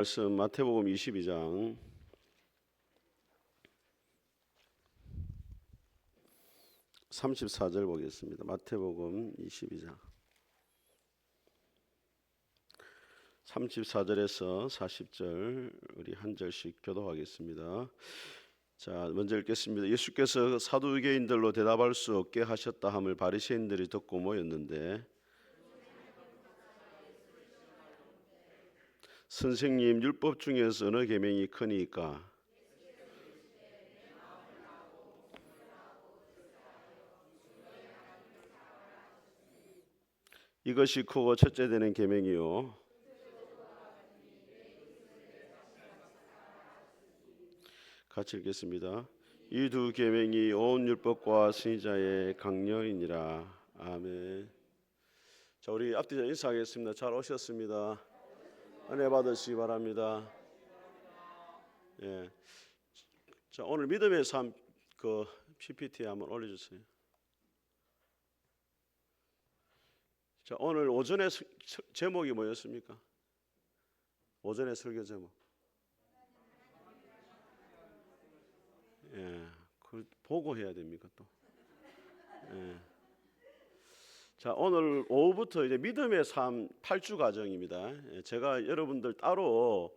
말씀 마태복음 22장 34절 보겠습니다. 마태복음 22장 34절에서 40절 우리 한 절씩 교독하겠습니다. 자, 먼저 읽겠습니다. 예수께서 사두개인들로 대답할 수 없게 하셨다 함을 바리새인들이 듣고 모였는데, 선생님, 율법 중에서 어느 계명이 크니까? 이것이 크고 첫째 되는 계명이요. 같이 읽겠습니다. 이 두 계명이 온 율법과 선지자의 강령이니라. 아멘. 자, 우리 앞뒤자 인사하겠습니다. 잘 오셨습니다. 은혜 받으시기 바랍니다. 예. 자, 오늘 믿음의 삶 그 PPT 한번 올려주세요. 자, 오늘 오전에 제목이 뭐였습니까? 오전에 설교 제목. 예, 그 보고 해야 됩니까 또? 예. 자, 오늘 오후부터 이제 믿음의 삶 8주 과정입니다. 예, 제가 여러분들 따로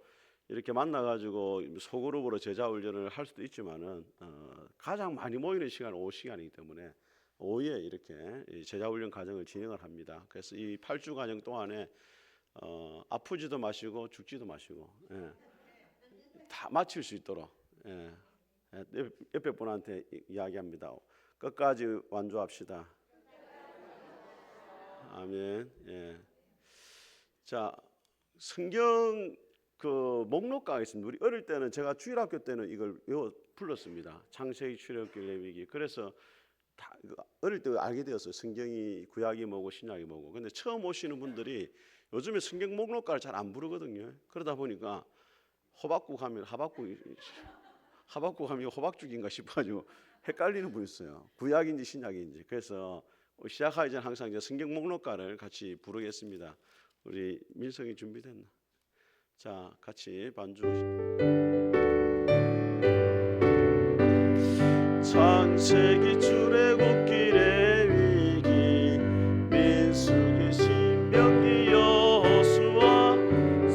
이렇게 만나가지고 소그룹으로 제자 훈련을 할 수도 있지만은 가장 많이 모이는 시간은 오후 시간이기 때문에 오후에 이렇게 제자 훈련 과정을 진행을 합니다. 그래서 이 8주 과정 동안에 아프지도 마시고 죽지도 마시고 다 마칠 수 있도록 옆에 분한테 이야기합니다. 끝까지 완주합시다. 아멘. 예. 자, 성경 그 목록가가 있습니다. 우리 어릴 때는 제가 주일학교 때는 이걸 외워 불렀습니다. 창세기, 출애굽기, 레위기. 그래서 다 어릴 때 알게 되었어요. 성경이 구약이 뭐고 신약이 뭐고. 근데 처음 오시는 분들이 요즘에 성경 목록가를 잘 안 부르거든요. 그러다 보니까 호박국 하면 하박국 하면 호박죽인가 싶어가지고 헷갈리는 분이 있어요. 구약인지 신약인지. 그래서 시작하기 전에 항상 이제 성경 목록가를 같이 부르겠습니다. 우리 민성이 준비됐나? 자, 같이 반주. 창세기, 출애굽기, 레위기, 민수기, 신명기, 여호수아,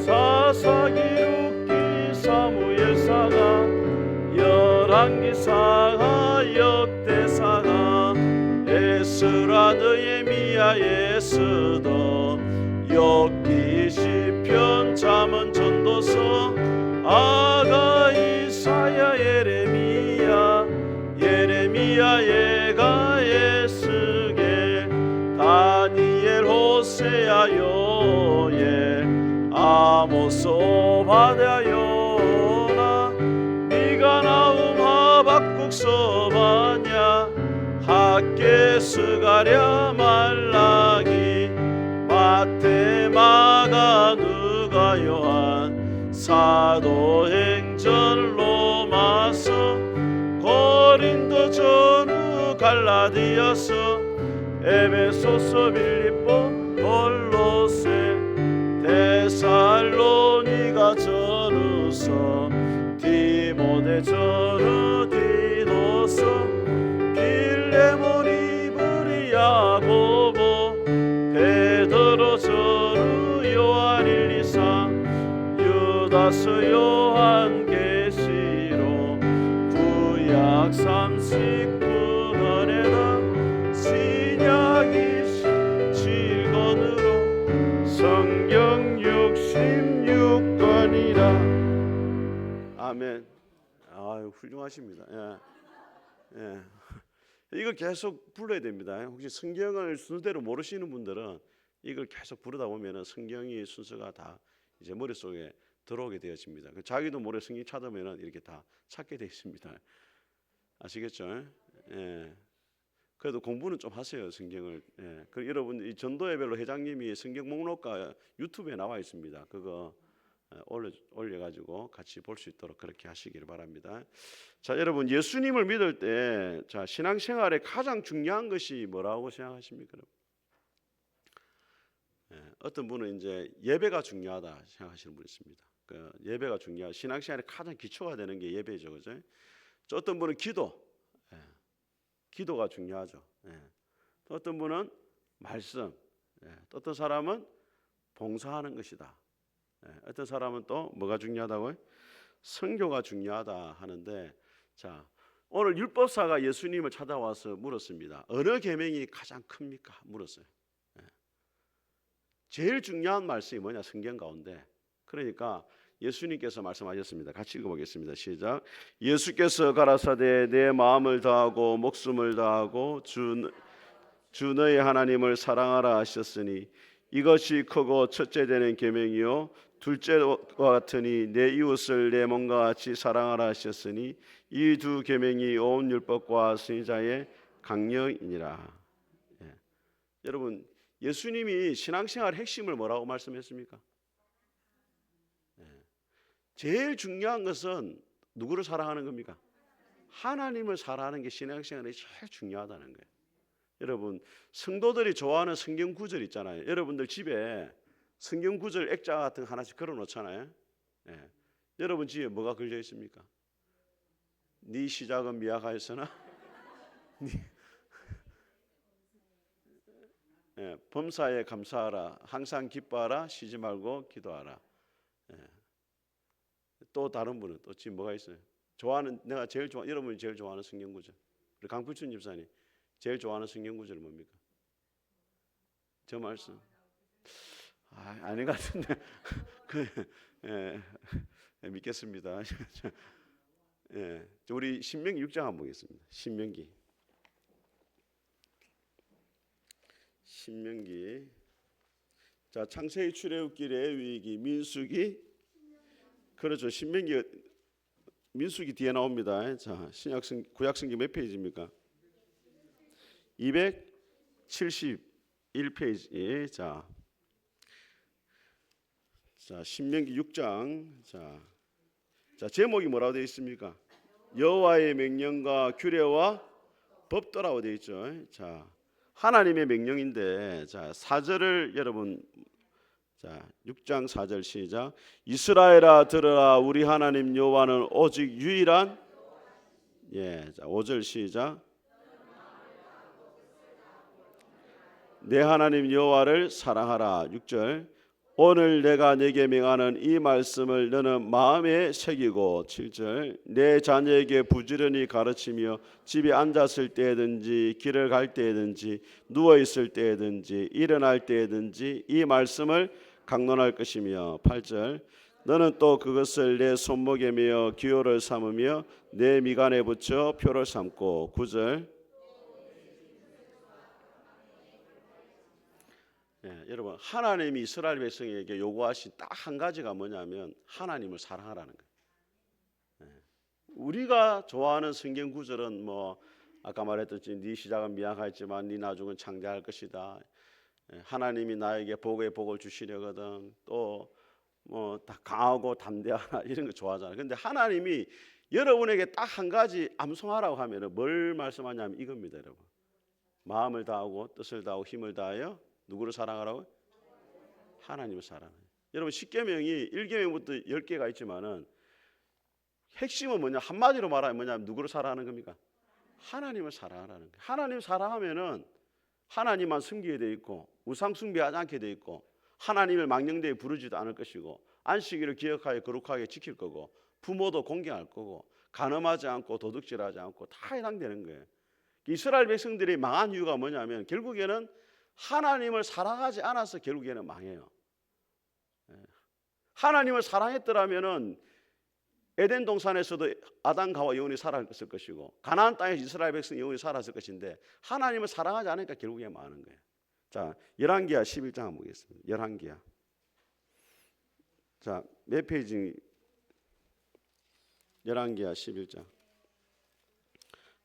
사사기, 룻기, 사무엘사가, 열왕기사가, 역대사가, 에스라, 느헤미야, 에스더, 욥기, 시편, 잠언, 전도서, 아가, 이사야, 예레미야, 예가, 에스겔, 다니엘, 호세야, 요엘, 아모스, 오바댜, 요나, 미가, 나훔, 하박국, 서바냐, 학개, 스가랴, 말라기, 마태, 마가, 누가, 요한, 사도행전, 로마서, 고린도, 전후, 갈라디아서, 에베소서, 빌립보, 골로새, 데살로니가, 전후서, 디모데, 전후, 디도서, 빌레몬, 이브리, 야고보, 베드로, 전후, 요한, 1, 2, 3, 유다스, 요한, 계시록, 구약 39권에다 신약 27권으로 성경 66권이라. 아멘. 아유, 훌륭하십니다. 예. 이걸 계속 불러야 됩니다. 혹시 성경을 순서대로 모르시는 분들은 이걸 계속 부르다 보면은 성경이 순서가 다 이제 머릿속에 들어오게 되어집니다. 자기도 모르게 성경 찾으면은 이렇게 다 찾게 되어 있습니다. 아시겠죠? 예. 그래도 공부는 좀 하세요, 성경을. 예. 그 여러분 이 전도예별로 회장님이 성경 목록가 유튜브에 나와 있습니다. 그거 올려가지고 같이 볼 수 있도록 그렇게 하시기를 바랍니다. 자, 여러분 예수님을 믿을 때 자, 신앙생활에 가장 중요한 것이 뭐라고 생각하십니까? 어떤 분은 이제 예배가 중요하다 생각하시는 분이 있습니다. 그 예배가 중요하고 신앙생활의 가장 기초가 되는 게 예배죠, 그죠? 또 어떤 분은 기도, 예, 기도가 중요하죠. 예. 또 어떤 분은 말씀, 예, 또 어떤 사람은 봉사하는 것이다. 예, 어떤 사람은 또 뭐가 중요하다고요? 선교가 중요하다 하는데, 자, 오늘 율법사가 예수님을 찾아와서 물었습니다. 어느 계명이 가장 큽니까? 물었어요. 예. 제일 중요한 말씀이 뭐냐? 성경 가운데. 그러니까 예수님께서 말씀하셨습니다. 같이 읽어보겠습니다. 시작. 예수께서 가라사대 내 마음을 다하고 목숨을 다하고 주 너의 하나님을 사랑하라 하셨으니 이것이 크고 첫째 되는 계명이요 둘째와 같으니 내 이웃을 내 몸과 같이 사랑하라 하셨으니 이 두 계명이 온 율법과 선지자의 강령이니라. 예. 여러분, 예수님이 신앙생활 핵심을 뭐라고 말씀했습니까? 예. 제일 중요한 것은 누구를 사랑하는 겁니까? 하나님을 사랑하는 게 신앙생활에 제일 중요하다는 거예요. 여러분, 성도들이 좋아하는 성경 구절 있잖아요. 여러분들 집에 성경 구절 액자 같은 거 하나씩 걸어 놓잖아요. 예. 여러분 집에 뭐가 걸려 있습니까? 네 시작은 미약하였으나 예, 범사에 감사하라, 항상 기뻐하라, 쉬지 말고 기도하라. 예. 또 다른 분은 또 지금 뭐가 있어요? 좋아하는, 내가 제일 좋아, 여러분이 제일 좋아하는 성경 구절. 우리 강필춘 집사님 제일 좋아하는 성경 구절은 뭡니까? 저 말씀. 아닌 것 같은데. 예, 믿겠습니다. 예, 우리 신명기 6장 한번 보겠습니다. 신명기. 자, 창세기, 출애굽기, 레위기, 민수기. 그렇죠. 신명기, 민수기 뒤에 나옵니다. 자, 구약성경 몇 페이지입니까? 271페이지. 자, 신명기 6장. 자, 제목이 뭐라고 되어 있습니까? 여호와의 명령과 규례와 법도라고 되어 있죠. 자, 하나님의 명령인데, 자, 4절을 여러분, 자, 6장 4절 시작. 이스라엘아 들으라, 우리 하나님 여호와는 오직 유일한, 예, 자, 5절 시작. 내 하나님 여호와를 사랑하라. 6절. 오늘 내가 네게 명하는 이 말씀을 너는 마음에 새기고. 7절. 내 자녀에게 부지런히 가르치며 집에 앉았을 때든지 길을 갈 때든지 누워 있을 때든지 일어날 때든지 이 말씀을 강론할 것이며. 8절. 너는 또 그것을 내 손목에 메어 기호를 삼으며 내 미간에 붙여 표를 삼고. 9절. 예, 여러분, 하나님이 이스라엘 백성에게 요구하신 딱 한 가지가 뭐냐면 하나님을 사랑하라는 거예요. 예, 우리가 좋아하는 성경 구절은 뭐 아까 말했듯이 네 시작은 미약하지만 네 나중은 창대할 것이다. 예, 하나님이 나에게 복의 복을 주시려거든. 또 뭐 다 강하고 담대하라 이런 거 좋아하잖아요. 근데 하나님이 여러분에게 딱 한 가지 암송하라고 하면은 뭘 말씀하냐면 이겁니다, 여러분. 마음을 다하고 뜻을 다하고 힘을 다하여 누구를 사랑하라고? 하나님을 사랑해요. 여러분, 10계명이 1계명부터 10개가 있지만은 핵심은 뭐냐? 한마디로 말하면 뭐냐면 누구를 사랑하는 겁니까? 하나님을 사랑하라는 거예요. 하나님 사랑하면은 하나님만 섬기게 돼 있고 우상 숭배하지 않게 돼 있고 하나님을 망령되이 부르지도 않을 것이고 안식일을 기억하여 거룩하게 지킬 거고 부모도 공경할 거고 간음하지 않고 도둑질하지 않고 다 해당되는 거예요. 이스라엘 백성들이 망한 이유가 뭐냐면 결국에는 하나님을 사랑하지 않아서 결국에는 망해요. 하나님을 사랑했더라면은 에덴 동산에서도 아담과 영원히 살았을 것이고 가나안 땅에서 이스라엘 백성이 영원히 살았을 것인데 하나님을 사랑하지 않으니까 결국에 망하는 거예요. 자, 열왕기하 11장 한번 보겠습니다. 열왕기하. 자, 몇 페이지? 열왕기하 11장.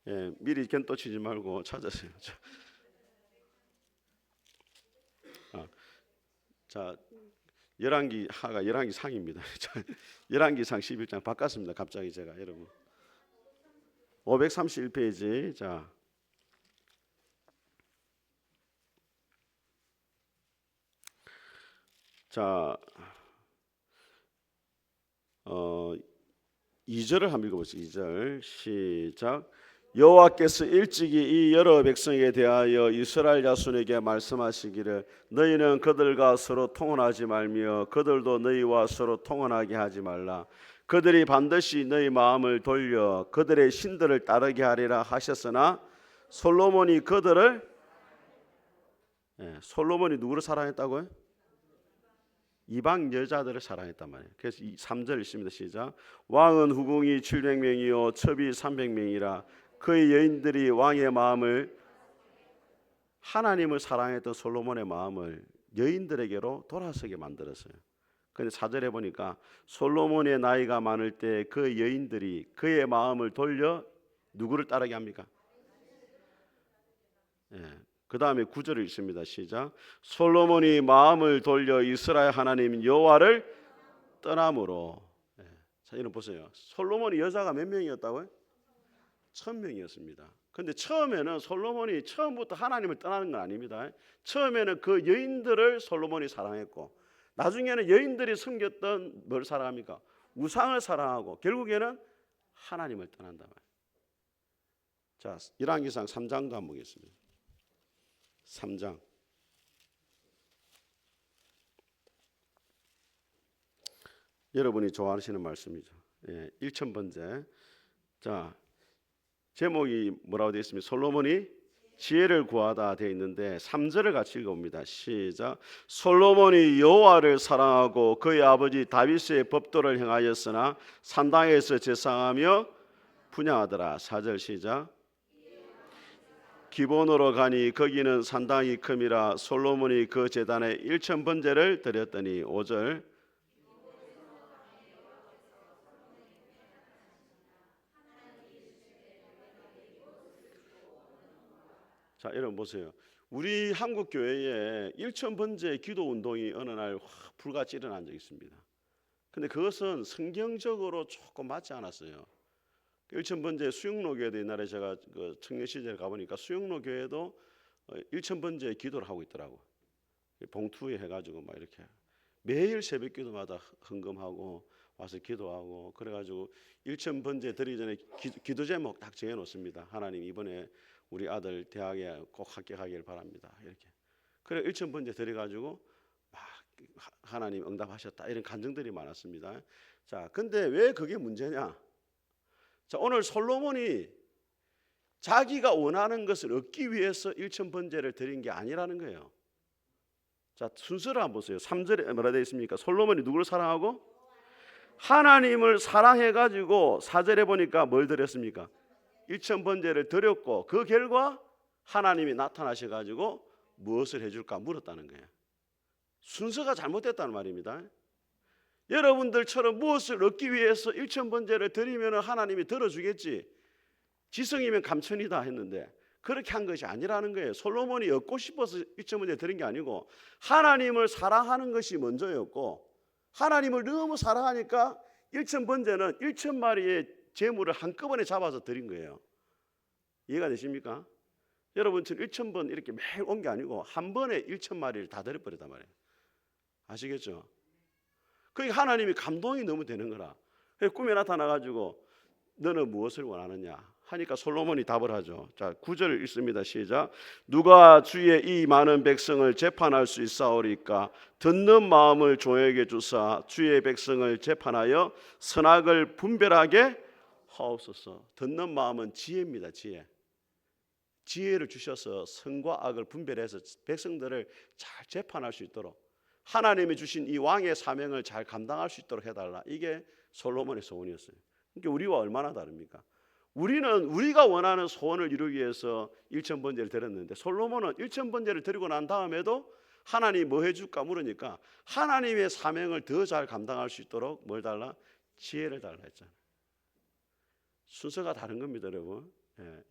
예, 미리 견또 치지 말고 찾으세요. 자, 열왕기하가 열왕기상입니다. 열왕기상 11장 바꿨습니다. 갑자기 제가 여러분 531페이지. 자, 2절을 한번 읽어보시죠. 2절 시작. 여호와께서 일찍이 이 여러 백성에 대하여 이스라엘 자손에게 말씀하시기를 너희는 그들과 서로 통혼하지 말며 그들도 너희와 서로 통혼하게 하지 말라. 그들이 반드시 너희 마음을 돌려 그들의 신들을 따르게 하리라 하셨으나 솔로몬이 솔로몬이 누구를 사랑했다고요? 이방 여자들을 사랑했단 말이에요. 그래서 3절 읽습니다. 시작. 왕은 후궁이 700명이요 첩이 300명이라 그의 여인들이 왕의 마음을 하나님을 사랑했던 솔로몬의 마음을 여인들에게로 돌아서게 만들었어요. 그런데 4절에 보니까 솔로몬의 나이가 많을 때 그 여인들이 그의 마음을 돌려 누구를 따르게 합니까? 그 다음에 9절을 읽습니다. 시작. 솔로몬이 마음을 돌려 이스라엘 하나님 여호와를 떠남으로. 자, 이런 보세요. 솔로몬이 여자가 몇 명이었다고요? 1000명이었습니다. 근데 처음에는 솔로몬이 처음부터 하나님을 떠나는 건 아닙니다. 처음에는 그 여인들을 솔로몬이 사랑했고 나중에는 여인들이 섬겼던 뭘 사랑합니까? 우상을 사랑하고 결국에는 하나님을 떠난다 말이에요. 자, 열왕기상 3장도 한번 보겠습니다. 3장 여러분이 좋아하시는 말씀이죠. 1000번째. 자, 제목이 뭐라고 되어 있습니까? 솔로몬이 지혜를 구하다 되어 있는데 3절을 같이 읽어봅니다. 시작. 솔로몬이 여호와를 사랑하고 그의 아버지 다윗의 법도를 행하였으나 산당에서 제사하며 분향하더라. 4절 시작. 기본으로 가니 거기는 산당이 큼이라 솔로몬이 그 제단에 1000번제를 드렸더니 5절. 자, 여러분 보세요. 우리 한국 교회에 1000번제 기도 운동이 어느 날 불같이 일어난 적이 있습니다. 근데 그것은 성경적으로 조금 맞지 않았어요. 1000번제 수영로교회도 옛날에 제가 그 청년 시절에 가보니까 수영로교회도 1000번제 기도를 하고 있더라고. 봉투에 해가지고 막 이렇게 매일 새벽기도마다 헌금하고 와서 기도하고 그래가지고 1000번제 드리기 전에 기도 제목 딱 정해놓습니다. 하나님 이번에 우리 아들 대학에 꼭 합격하길 바랍니다. 이렇게 그래 1000번제 드려가지고 막 하나님 응답하셨다 이런 간증들이 많았습니다. 자, 근데 왜 그게 문제냐? 자, 오늘 솔로몬이 자기가 원하는 것을 얻기 위해서 1000번제를 드린 게 아니라는 거예요. 자, 순서를 한번 보세요. 3절에 뭐라 되어 있습니까? 솔로몬이 누구를 사랑하고? 하나님을 사랑해가지고 4절에 보니까 뭘 드렸습니까? 1000번제를 드렸고 그 결과 하나님이 나타나셔가지고 무엇을 해줄까 물었다는 거예요. 순서가 잘못됐다는 말입니다. 여러분들처럼 무엇을 얻기 위해서 1000번제를 드리면 하나님이 들어주겠지, 지성이면 감천이다 했는데 그렇게 한 것이 아니라는 거예요. 솔로몬이 얻고 싶어서 1000번제 드린 게 아니고 하나님을 사랑하는 것이 먼저였고 하나님을 너무 사랑하니까 1000번제는 1000마리의 제물을 한꺼번에 잡아서 드린 거예요. 이해가 되십니까? 여러분처럼 1000번 이렇게 매일 온 게 아니고 한 번에 1000마리를 다 드려버렸단 말이에요. 아시겠죠? 그러니까 하나님이 감동이 너무 되는 거라. 꿈에 나타나가지고 너는 무엇을 원하느냐 하니까 솔로몬이 답을 하죠. 자, 9절을 읽습니다. 시작. 누가 주의 이 많은 백성을 재판할 수 있사오리까? 듣는 마음을 조용하게 주사 주의 백성을 재판하여 선악을 분별하게 하옵소서. 듣는 마음은 지혜입니다. 지혜를 주셔서 선과 악을 분별해서 백성들을 잘 재판할 수 있도록 하나님이 주신 이 왕의 사명을 잘 감당할 수 있도록 해달라. 이게 솔로몬의 소원이었어요. 그러니까 우리와 얼마나 다릅니까? 우리는 우리가 원하는 소원을 이루기 위해서 1000번제를 드렸는데 솔로몬은 1000번제를 드리고 난 다음에도 하나님이 뭐 해줄까 물으니까 하나님의 사명을 더 잘 감당할 수 있도록 뭘 달라? 지혜를 달라 했잖아요. 순서가 다른 겁니다, 여러분.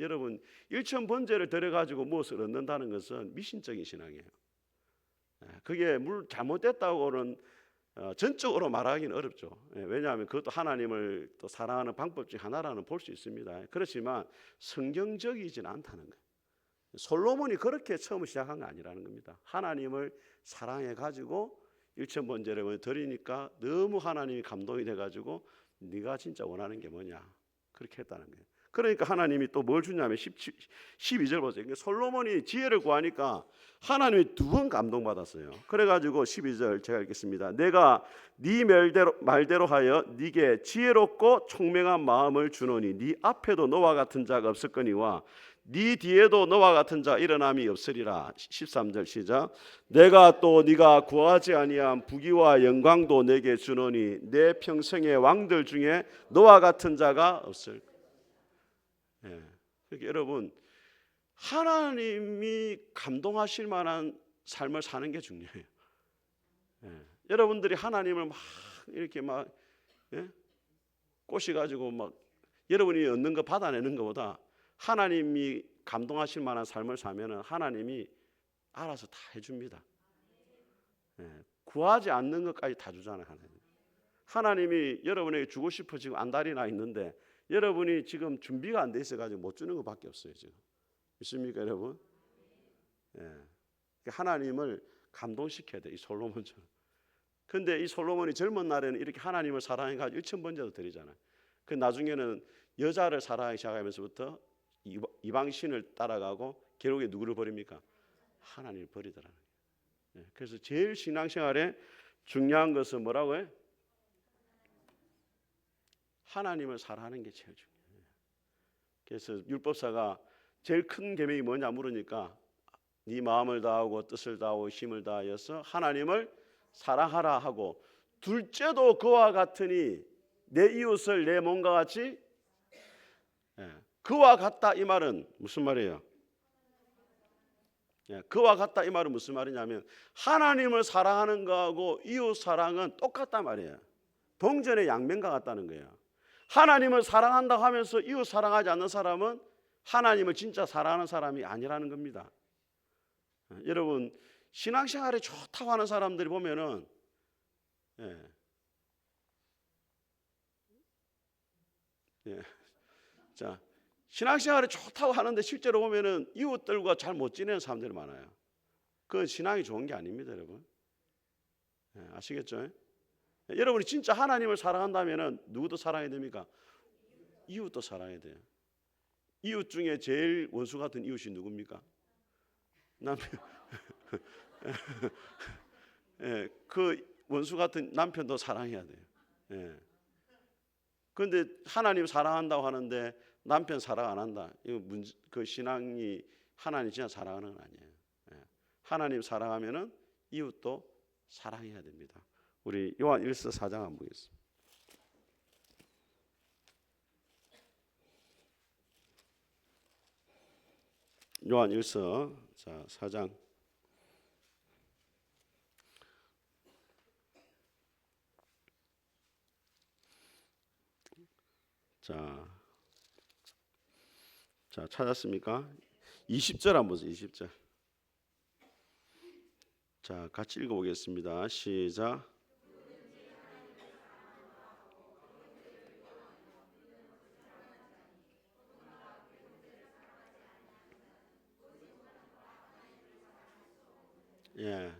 여러분 1000번제를 드려가지고 무엇을 얻는다는 것은 미신적인 신앙이에요. 그게 잘못됐다고는 전적으로 말하기는 어렵죠. 왜냐하면 그것도 하나님을 또 사랑하는 방법 중 하나라는 볼 수 있습니다. 그렇지만 성경적이지는 않다는 거예요. 솔로몬이 그렇게 처음 시작한 게 아니라는 겁니다. 하나님을 사랑해 가지고 1,000번제를 드리니까 너무 하나님이 감동이 돼가지고 네가 진짜 원하는 게 뭐냐 그렇게 했다는 거예요. 그러니까 하나님이 또 뭘 주냐면 12절 보세요. 솔로몬이 지혜를 구하니까 하나님이 2번 감동받았어요. 그래가지고 12절 제가 읽겠습니다. 내가 네 말대로 하여 네게 지혜롭고 총명한 마음을 주노니 네 앞에도 너와 같은 자가 없을거니와 네 뒤에도 너와 같은 자 일어남이 없으리라. 13절 시작. 내가 또 네가 구하지 아니한 부귀와 영광도 내게 주노니 내 평생의 왕들 중에 너와 같은 자가 없을. 예. 그러니까 여러분 하나님이 감동하실 만한 삶을 사는 게 중요해요. 예. 여러분들이 하나님을 막 이렇게 막 꼬시가지고 막 여러분이 얻는 거 받아내는 것보다 하나님이 감동하실 만한 삶을 사면은 하나님이 알아서 다 해줍니다. 예. 구하지 않는 것까지 다 주잖아요. 하나님이 여러분에게 주고 싶어 지금 안달이 나 있는데 여러분이 지금 준비가 안 돼 있어가지고 못 주는 것밖에 없어요. 지금 믿습니까, 여러분? 예. 하나님을 감동시켜야 돼. 이 솔로몬처럼. 근데 이 솔로몬이 젊은 날에는 이렇게 하나님을 사랑해가지고 1,000번제도 드리잖아요. 그 나중에는 여자를 사랑하기 시작하면서부터 이방신을 따라가고 결국에 누구를 버립니까? 하나님을 버리더라는 거예요. 그래서 제일 신앙생활에 중요한 것은 뭐라고요? 하나님을 사랑하는 게 제일 중요해요. 그래서 율법사가 제일 큰 계명이 뭐냐 물으니까 네 마음을 다하고 뜻을 다하고 힘을 다하여서 하나님을 사랑하라 하고 둘째도 그와 같으니 내 이웃을 내 몸과 같이. 그와 같다 이 말은 무슨 말이에요? 그와 같다 이 말은 무슨 말이냐면 하나님을 사랑하는 거하고 이웃 사랑은 똑같단 말이에요. 동전의 양면과 같다는 거예요. 하나님을 사랑한다고 하면서 이웃 사랑하지 않는 사람은 하나님을 진짜 사랑하는 사람이 아니라는 겁니다. 여러분 신앙생활이 좋다고 하는 사람들이 보면은 자 신앙생활이 좋다고 하는데 실제로 보면은 이웃들과 잘 못 지내는 사람들이 많아요. 그건 신앙이 좋은 게 아닙니다, 여러분. 아시겠죠? 여러분이 진짜 하나님을 사랑한다면은 누구도 사랑해야 됩니까? 이웃도 사랑해야 돼요. 이웃 중에 제일 원수 같은 이웃이 누굽니까? 남편. 그 원수 같은 남편도 사랑해야 돼요. 그런데 하나님 사랑한다고 하는데 남편 사랑 안 한다. 이거 그 신앙이 하나님 진짜 사랑하는 건 아니에요. 하나님 사랑하면은 이웃도 사랑해야 됩니다. 우리 요한 1서 4장 한번 보겠습니다. 요한 1서 4장. 자 찾았습니까? 20절 한번 보세요. 20절. 자 같이 읽어보겠습니다. 시작.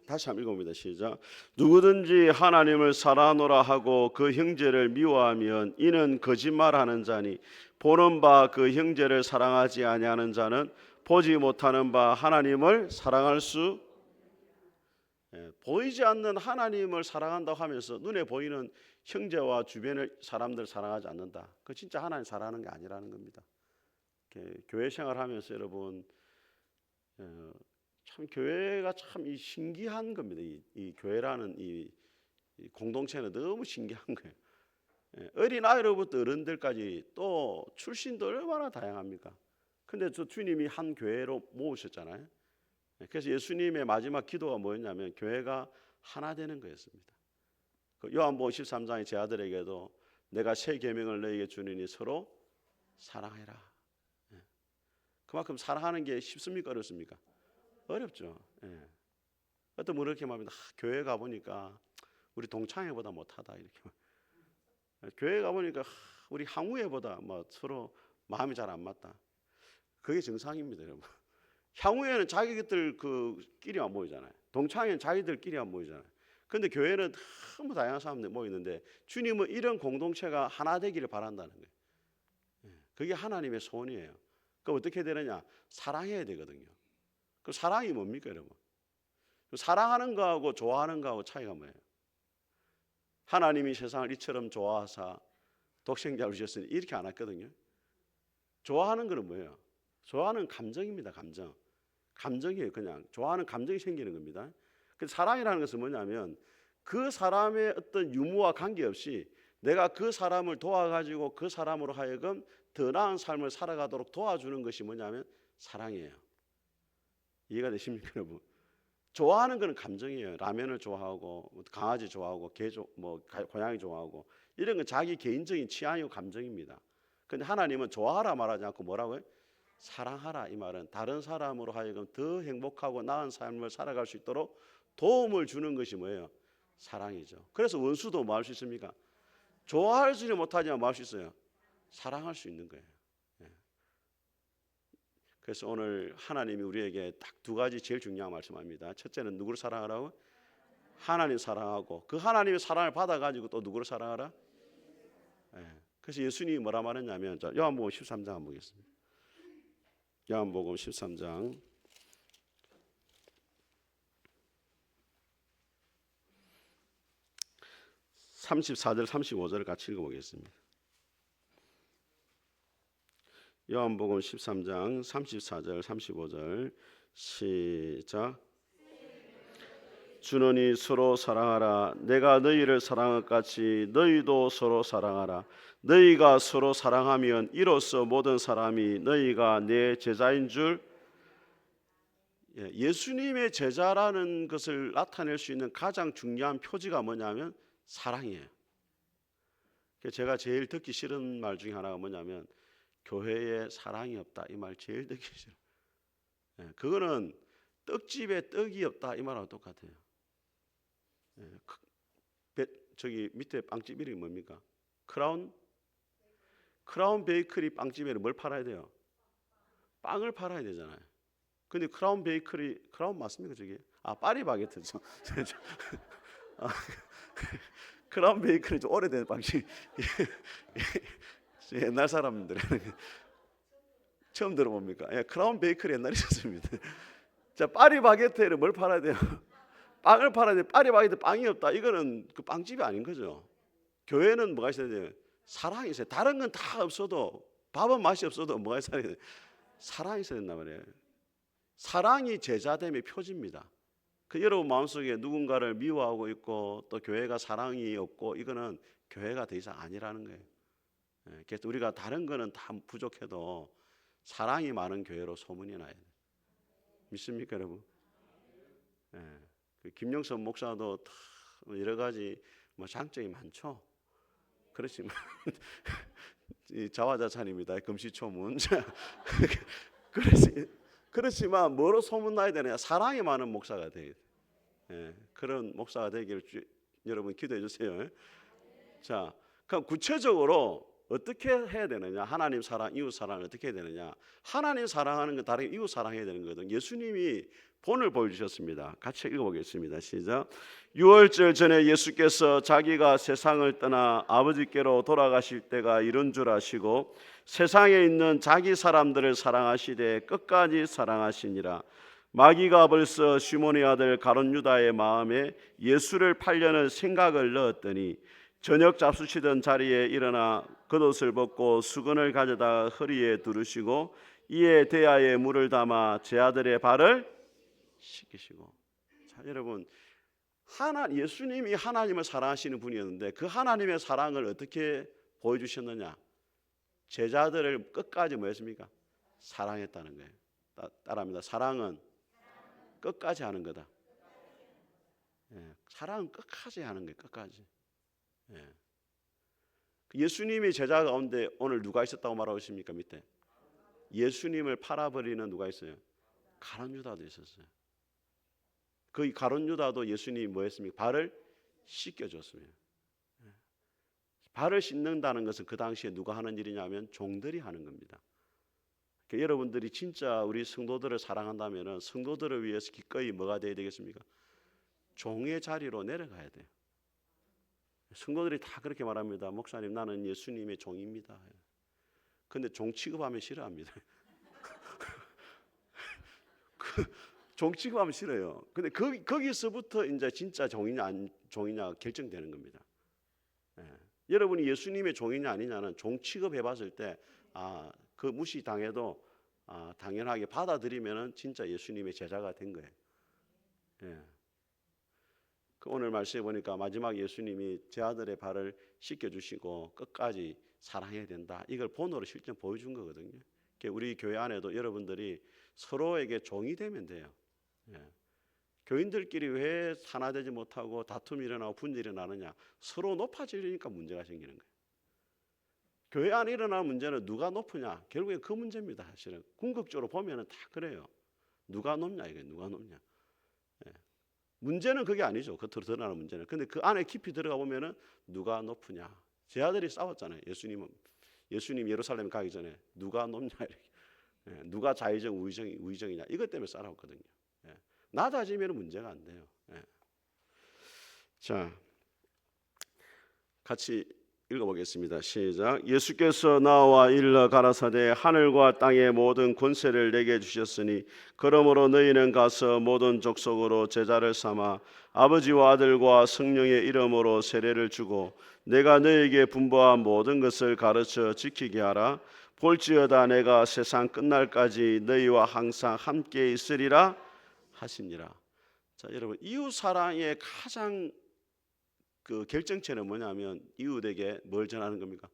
다시 한번 읽어봅니다. 시작. 누구든지 하나님을 사랑하노라 하고 그 형제를 미워하면 이는 거짓말하는 자니 보는 바 그 형제를 사랑하지 아니하는 자는 보지 못하는 바 하나님을 사랑할 수. 보이지 않는 하나님을 사랑한다고 하면서 눈에 보이는 형제와 주변의 사람들 사랑하지 않는다. 그 진짜 하나님 사랑하는 게 아니라는 겁니다. 교회 생활하면서 여러분 참 교회가 참 신기한 겁니다. 이 교회라는 이 공동체는 너무 신기한 거예요. 어린 아이로부터 어른들까지 또 출신도 얼마나 다양합니까? 근데 저 주님이 한 교회로 모으셨잖아요. 그래서 예수님의 마지막 기도가 뭐였냐면 교회가 하나 되는 거였습니다. 요한복음 13장의 제 아들에게도 내가 새 계명을 너에게 주느니 서로 사랑해라. 그만큼 사랑하는 게 쉽습니까? 어렵습니까? 어렵죠. 어떤 분은 이렇게 말합니다. 교회 가보니까 우리 동창회보다 못하다 이렇게. 교회 가보니까 우리 향후회보다 뭐 서로 마음이 잘 안 맞다. 그게 정상입니다, 여러분. 향후에는 자기들 그 끼리 안 모이잖아요. 동창회는 자기들끼리 안 모이잖아요. 근데 교회는 너무 다양한 사람들이 모이는데 주님은 이런 공동체가 하나 되기를 바란다는 거예요. 그게 하나님의 소원이에요. 그럼 어떻게 되느냐? 사랑해야 되거든요. 그 사랑이 뭡니까, 여러분? 사랑하는 거하고 좋아하는 거하고 차이가 뭐예요? 하나님이 세상을 이처럼 좋아하사 독생자를 주셨으니 이렇게 안 했거든요. 좋아하는 거는 뭐예요? 좋아하는 감정입니다. 감정이에요. 그냥 좋아하는 감정이 생기는 겁니다. 근데 사랑이라는 것은 뭐냐면 그 사람의 어떤 유무와 관계없이 내가 그 사람을 도와가지고 그 사람으로 하여금 더 나은 삶을 살아가도록 도와주는 것이 뭐냐면 사랑이에요. 이해가 되십니까, 여러분? 좋아하는 거는 감정이에요. 라면을 좋아하고 강아지 좋아하고 고양이 좋아하고 이런 건 자기 개인적인 취향이고 감정입니다. 근데 하나님은 좋아하라 말하지 않고 뭐라고요? 사랑하라. 이 말은 다른 사람으로 하여금 더 행복하고 나은 삶을 살아갈 수 있도록 도움을 주는 것이 뭐예요? 사랑이죠. 그래서 원수도 뭐 할 수 있습니까? 좋아하지는 못하지만 뭐 할 수 있어요? 사랑할 수 있는 거예요. 그래서 오늘 하나님이 우리에게 딱 두 가지 제일 중요한 말씀합니다. 첫째는 누구를 사랑하라고? 하나님 사랑하고 그 하나님의 사랑을 받아가지고 또 누구를 사랑하라? 그래서 예수님이 뭐라 말했냐면 요한복음 13장 한번 보겠습니다. 요한복음 13장 34절 35절을 같이 읽어보겠습니다. 요한복음 13장 34절 35절 시작. 주노니 서로 사랑하라. 내가 너희를 사랑한 같이 너희도 서로 사랑하라. 너희가 서로 사랑하면 이로써 모든 사람이 너희가 내 제자인 줄. 예수님의 제자라는 것을 나타낼 수 있는 가장 중요한 표지가 뭐냐면 사랑이에요. 제가 제일 듣기 싫은 말 중에 하나가 뭐냐면 교회에 사랑이 없다. 이 말 제일 듣기 싫어요. 그거는 떡집에 떡이 없다. 이 말하고 똑같아요. 저기 밑에 빵집 이름이 뭡니까? 크라운 베이커리 빵집에는 뭘 팔아야 돼요? 빵을 팔아야 되잖아요. 근데 크라운 맞습니까 저기? 파리바게트죠. 크라운 베이커리 좀 오래된 빵집. 옛날 사람들 처음 들어봅니까? 크라운 베이커리 옛날에 있었습니다. 자, 파리바게트에는 뭘 팔아야 돼요? 빵을 팔아야 돼. 파리바게트 빵이 없다. 이거는 그 빵집이 아닌 거죠. 교회는 뭐가 있어야 돼요? 사랑이 있어요. 다른 건 다 없어도 밥은 맛이 없어도 뭐가 있어야 돼요? 사랑이 있어야 된단 말이에요. 사랑이 제자됨의 표지입니다. 여러분 마음속에 누군가를 미워하고 있고 또 교회가 사랑이 없고 이거는 교회가 더 이상 아니라는 거예요. 그래서 우리가 다른 거는 다 부족해도 사랑이 많은 교회로 소문이 나야 돼요. 믿습니까, 여러분? 김영선 목사도 여러 가지 장점이 많죠. 그렇지만 자화자찬입니다. 금시초문. 그렇지만 뭐로 소문나야 되느냐? 사랑이 많은 목사가 돼야 돼요. 그런 목사가 되기를 여러분 기도해 주세요. 자, 그럼 구체적으로 어떻게 해야 되느냐? 하나님 사랑, 이웃 사랑을 어떻게 해야 되느냐? 하나님 사랑하는 건 다르게 이웃 사랑해야 되는 거거든요. 예수님이 본을 보여주셨습니다. 같이 읽어보겠습니다. 시작. 유월절 전에 예수께서 자기가 세상을 떠나 아버지께로 돌아가실 때가 이른 줄 아시고 세상에 있는 자기 사람들을 사랑하시되 끝까지 사랑하시니라. 마귀가 벌써 시몬의 아들 가룟 유다의 마음에 예수를 팔려는 생각을 넣었더니 저녁 잡수시던 자리에 일어나 겉옷을 벗고 수건을 가져다 허리에 두르시고 이에 대야에 물을 담아 제 아들의 발을 씻기시고. 자, 여러분, 예수님이 하나님을 사랑하시는 분이었는데 그 하나님의 사랑을 어떻게 보여주셨느냐? 제자들을 끝까지 뭐였습니까? 사랑했다는 거예요. 따라합니다. 사랑은 끝까지 하는 거다. 사랑은 끝까지 하는 거예요. 끝까지. 예수님의 제자 가운데 오늘 누가 있었다고 말하고 있습니까? 밑에 예수님을 팔아버리는 누가 있어요? 가룟 유다도 있었어요. 그 가룟 유다도 예수님이 뭐 했습니까? 발을 씻겨줬어요. 발을 씻는다는 것은 그 당시에 누가 하는 일이냐면 종들이 하는 겁니다. 그러니까 여러분들이 진짜 우리 성도들을 사랑한다면 성도들을 위해서 기꺼이 뭐가 돼야 되겠습니까? 종의 자리로 내려가야 돼요. 성도들이 다 그렇게 말합니다. 목사님, 나는 예수님의 종입니다. 근데 종 취급하면 싫어합니다. 종 취급하면 싫어요. 근데 거기서부터 이제 진짜 종이냐 안 종이냐 결정되는 겁니다. 여러분이 예수님의 종이냐 아니냐는 종 취급해 봤을 때 그 무시 당해도 당연하게 받아들이면은 진짜 예수님의 제자가 된 거예요. 그 오늘 말씀해 보니까 마지막 예수님이 제 아들의 발을 씻겨 주시고 끝까지 사랑해야 된다. 이걸 본으로 실제 보여준 거거든요. 우리 교회 안에도 여러분들이 서로에게 종이 되면 돼요. 교인들끼리 왜 하나되지 못하고 다툼이 일어나고 분열이 일어나느냐? 서로 높아지려니까 문제가 생기는 거예요. 교회 안에 일어나는 문제는 누가 높으냐? 결국에 그 문제입니다. 사실은 궁극적으로 보면은 다 그래요. 누가 높냐 이게 누가 높냐? 문제는 그게 아니죠. 겉으로 드러나는 문제는. 근데 그 안에 깊이 들어가 보면은 누가 높으냐? 제 아들이 싸웠잖아요. 예수님 예루살렘 가기 전에 누가 높냐 이렇게. 누가 자의적 우의정이냐 이것 때문에 싸웠거든요. 낮아지면 문제가 안 돼요. 자, 같이 읽어보겠습니다. 시작. 예수께서 나와 일러 가라사대 하늘과 땅의 모든 권세를 내게 주셨으니 그러므로 너희는 가서 모든 족속으로 제자를 삼아 아버지와 아들과 성령의 이름으로 세례를 주고 내가 너희에게 분부한 모든 것을 가르쳐 지키게 하라. 볼지어다 내가 세상 끝날까지 너희와 항상 함께 있으리라 하시니라. 자, 여러분 이웃 사랑의 가장 그 결정체는 뭐냐면 이웃에게 뭘 전하는 겁니까?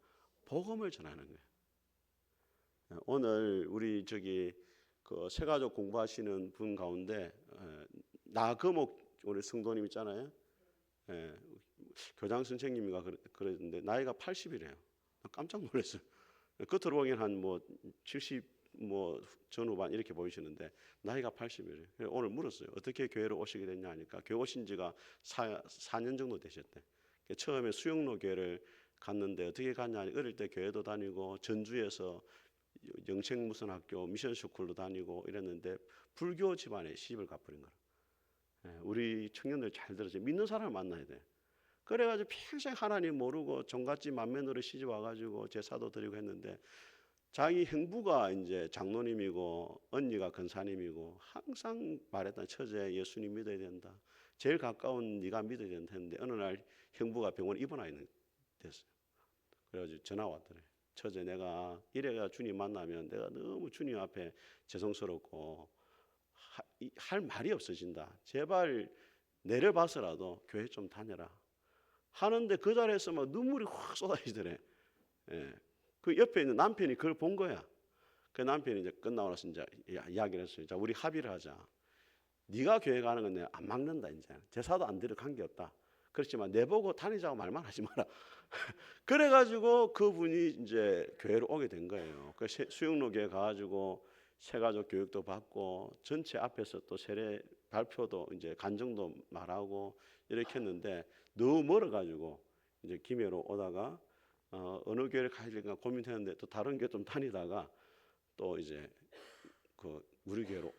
복음을 전하는 거예요. 오늘 우리 그 새가족 공부하시는 분 가운데 나금옥 우리 성도님 있잖아요. 교장 선생님이가 그랬는데 나이가 80이래요. 깜짝 놀랐어요. 겉으로 보기엔 한 70 전후반 이렇게 보이시는데 나이가 80이래요. 오늘 물었어요. 어떻게 교회로 오시게 됐냐 하니까 교회 오신 지가 4년 정도 되셨대. 처음에 수영로 교회를 갔는데 어떻게 갔냐 하니 어릴 때 교회도 다니고 전주에서 영생무선학교 미션스쿨도 다니고 이랬는데 불교 집안에 시집을 가버린 거라. 우리 청년들 잘 들으세요. 믿는 사람을 만나야 돼. 그래가지고 평생 하나님 모르고 종갓집 맏며느리 시집 와가지고 제사도 드리고 했는데 자기 형부가 이제 장로님이고 언니가 권사님이고 항상 말했던 처제 예수님 믿어야 된다. 제일 가까운 네가 믿어야 된다 했는데 어느 날 형부가 병원에 입원하 있는 됐어요. 그래가지고 전화 왔더래. 처제 내가 이래가 주님 만나면 내가 너무 주님 앞에 죄송스럽고 할 말이 없어진다. 제발 내려봐서라도 교회 좀 다녀라. 하는데 그 자리에서 막 눈물이 확 쏟아지더래. 그 옆에 있는 남편이 그걸 본 거야. 그 남편이 이제 끝나고 나서 이제 이야기를 했어요. 자, 우리 합의를 하자. 네가 교회 가는 건 내가 안 막는다 이제. 제사도 안 드려 관계 없다. 그렇지만 내 보고 다니자고 말만 하지 마라. 그래가지고 그분이 이제 교회로 오게 된 거예요. 그 수영로 교회 가가지고 새가족 교육도 받고 전체 앞에서 또 세례 발표도 이제 간증도 말하고 이렇게 했는데 너무 멀어가지고 이제 김해로 오다가 어느 교회를 가야 될까 고민했는데 또 다른 교회 좀 다니다가 또 이제 그 우리 교회로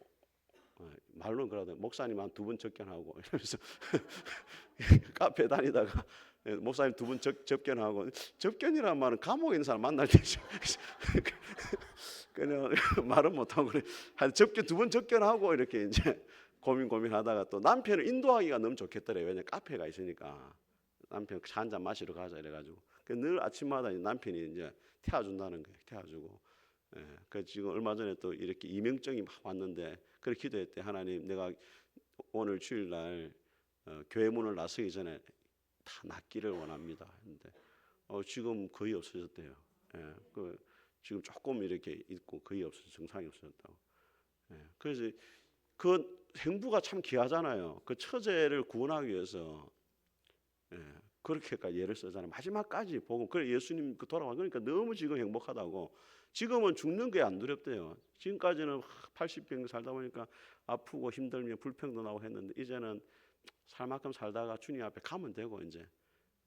말로는 그러다 목사님 한 2번 접견하고 이러면서 카페 다니다가 목사님 2번 접견하고 접견이란 말은 감옥에 있는 사람 만날 때죠. 그냥 말은 못하고 그래. 한 2번 접견하고 이렇게 이제 고민하다가 또 남편을 인도하기가 너무 좋겠더래. 왜냐 카페가 있으니까 남편 차 한잔 마시러 가자 이래가지고 늘 아침마다 남편이 이제 태워준다는 거예요. 태워주고. 그 지금 얼마 전에 또 이렇게 이명정이 막 왔는데 그렇게 기도했대. 하나님 내가 오늘 주일날 교회 문을 나서기 전에 다 낫기를 원합니다. 근데 지금 거의 없어졌대요. 지금 조금 이렇게 있고 거의 없어서 증상이 없어졌다고. 그래서 그 행부가 참 귀하잖아요. 그 처제를 구원하기 위해서 그렇게까지 예를 쓰잖아요. 마지막까지 보고 그래 예수님 그 돌아와 그러니까 너무 지금 행복하다고. 지금은 죽는 게 안 두렵대요. 지금까지는 80병 살다 보니까 아프고 힘들면 불평도 나고 했는데 이제는 살 만큼 살다가 주님 앞에 가면 되고 이제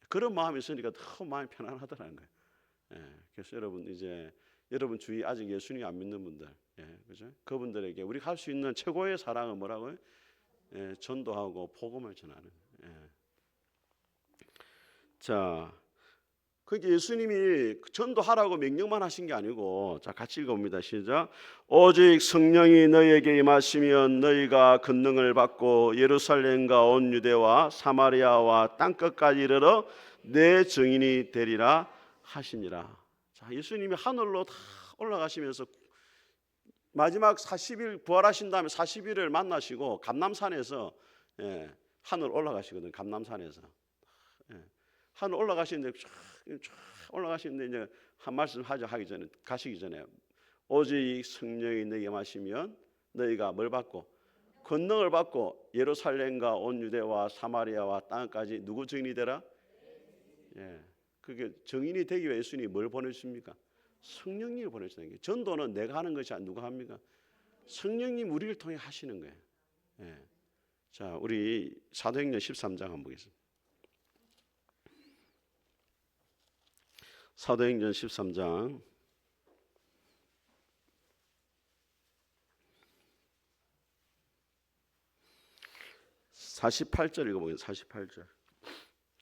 그런 마음이 있으니까 더 마음이 편안하더라는 거예요. 그래서 여러분 이제 여러분 주위 아직 예수님 안 믿는 분들, 그죠? 그분들에게 우리가 할 수 있는 최고의 사랑은 뭐라고요? 전도하고 복음을 전하는. 자, 그러니까 예수님이 전도하라고 명령만 하신 게 아니고, 자 같이 읽어봅니다. 시작. 오직 성령이 너희에게 임하시면 너희가 권능을 받고 예루살렘과 온 유대와 사마리아와 땅끝까지 이르러 내 증인이 되리라 하시니라. 자, 예수님이 하늘로 다 올라가시면서 마지막 40일 부활하신 다음에 40일을 만나시고 감람산에서 하늘 올라가시거든. 감람산에서 하늘 올라가시는데 쫙 올라가시는데 이제 한 말씀 하기 전에 가시기 전에 오직 성령이 너희에게 임하시면 너희가 뭘 받고 권능을 받고 예루살렘과 온 유대와 사마리아와 땅까지 누구 증인이 되라? 그게 증인이 되기 위해 예수님이 뭘 보내십니까? 성령님을 보내시는 게. 전도는 내가 하는 것이 아니라 누가 합니까? 성령님 우리를 통해 하시는 거예요. 자, 우리 사도행전 13장 한번 보겠습니다. 사도행전 13장 48절 읽어보겠습니다. 48절.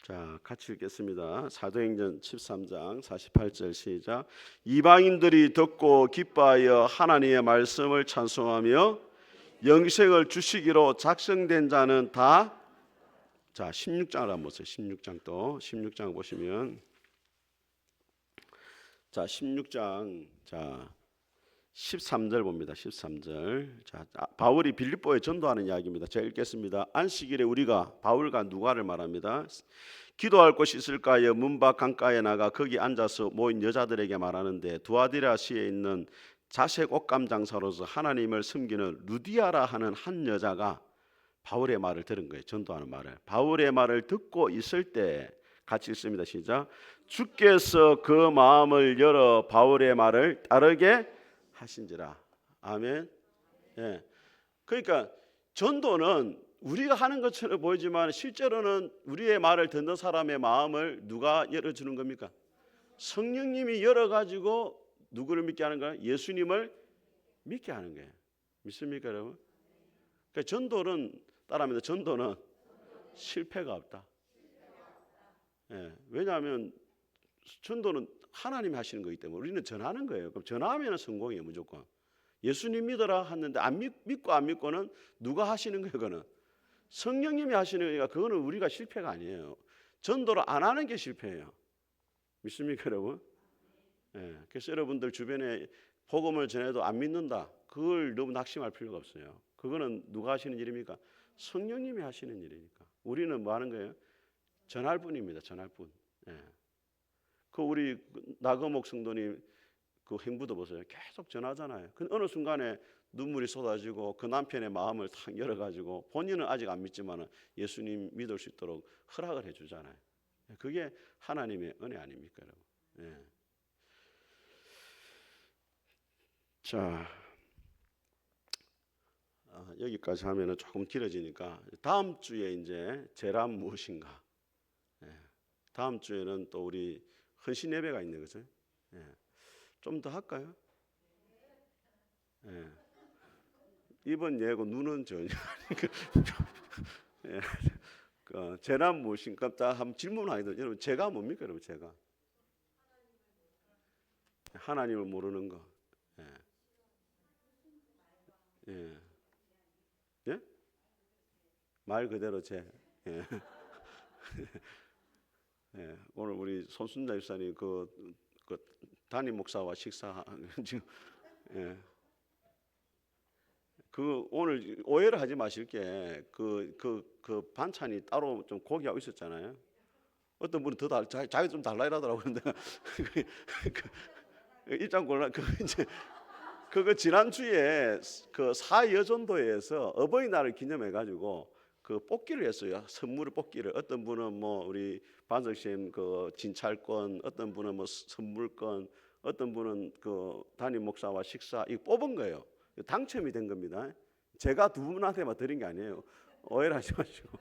자, 같이 읽겠습니다. 사도행전 13장 48절 시작. 이방인들이 듣고 기뻐하여 하나님의 말씀을 찬송하며 영생을 주시기로 작성된 자는 다. 자, 16장을 한번 보세요. 16장 또 16장 보시면 자, 16장 자 13절 봅니다. 13절. 자, 바울이 빌립보에 전도하는 이야기입니다. 제가 읽겠습니다. 안식일에 우리가 바울과 누가를 말합니다. 기도할 곳이 있을까 하여 문밖 강가에 나가 거기 앉아서 모인 여자들에게 말하는데 두아디라시에 있는 자색 옷감 장사로서 하나님을 섬기는 루디아라 하는 한 여자가 바울의 말을 들은 거예요. 전도하는 말을. 바울의 말을 듣고 있을 때 같이 읽습니다. 시작. 주께서 그 마음을 열어 바울의 말을 따르게 하신지라. 아멘. 그러니까 전도는 우리가 하는 것처럼 보이지만 실제로는 우리의 말을 듣는 사람의 마음을 누가 열어주는 겁니까? 성령님이 열어가지고 누구를 믿게 하는 거야? 예수님을 믿게 하는 거예요. 믿습니까, 여러분? 그러니까 전도는 따라합니다. 전도는 실패가 없다. 왜냐하면 전도는 하나님이 하시는 거기 때문에 우리는 전하는 거예요. 그럼 전하면 성공이에요, 무조건. 예수님 믿어라 하는데 안 믿고 안 믿고는 누가 하시는 거예요? 그거는 성령님이 하시는 거니까 그거는 우리가 실패가 아니에요. 전도를 안 하는 게 실패예요. 믿습니까, 여러분? 그래서 여러분들 주변에 복음을 전해도 안 믿는다. 그걸 너무 낙심할 필요가 없어요. 그거는 누가 하시는 일입니까? 성령님이 하시는 일이니까. 우리는 뭐 하는 거예요? 전할 뿐입니다. 전할 뿐. 그 우리 나거목 성도님 그 행부도 보세요. 계속 전하잖아요. 그 어느 순간에 눈물이 쏟아지고 그 남편의 마음을 탁 열어가지고 본인은 아직 안 믿지만 예수님 믿을 수 있도록 허락을 해주잖아요. 그게 하나님의 은혜 아닙니까, 여러분? 자, 여기까지 하면은 조금 길어지니까 다음 주에 이제 제란 무엇인가? 다음 주에는 또 우리 헌신 예배가 있는 거죠. 좀 더 할까요? 이번 예고 눈은 전혀 제란 무엇인가? 딱 한번 질문하기도. 여러분 제가 뭡니까, 여러분? 제가 하나님을 모르는 거. 말 그대로 제. 오늘 우리 손순자 집사님 그 담임 목사와 식사 지금 그 오늘 오해를 하지 마실 게 그 반찬이 따로 좀 고기하고 있었잖아요. 어떤 분은 더 자기 좀 달라 이러더라고요. 근데 입장 곤란. 이제 그거 지난주에 그 사여전도에서 어버이날을 기념해 가지고 그 뽑기를 했어요. 선물을 뽑기를. 어떤 분은 뭐 우리 반석쌤 그 진찰권, 어떤 분은 뭐 선물권, 어떤 분은 그 담임 목사와 식사 이거 뽑은 거예요. 당첨이 된 겁니다. 제가 두 분한테만 드린 게 아니에요. 오해를 하지 마시고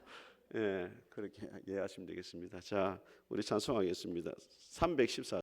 그렇게 이해하시면 되겠습니다. 자, 우리 찬송하겠습니다. 314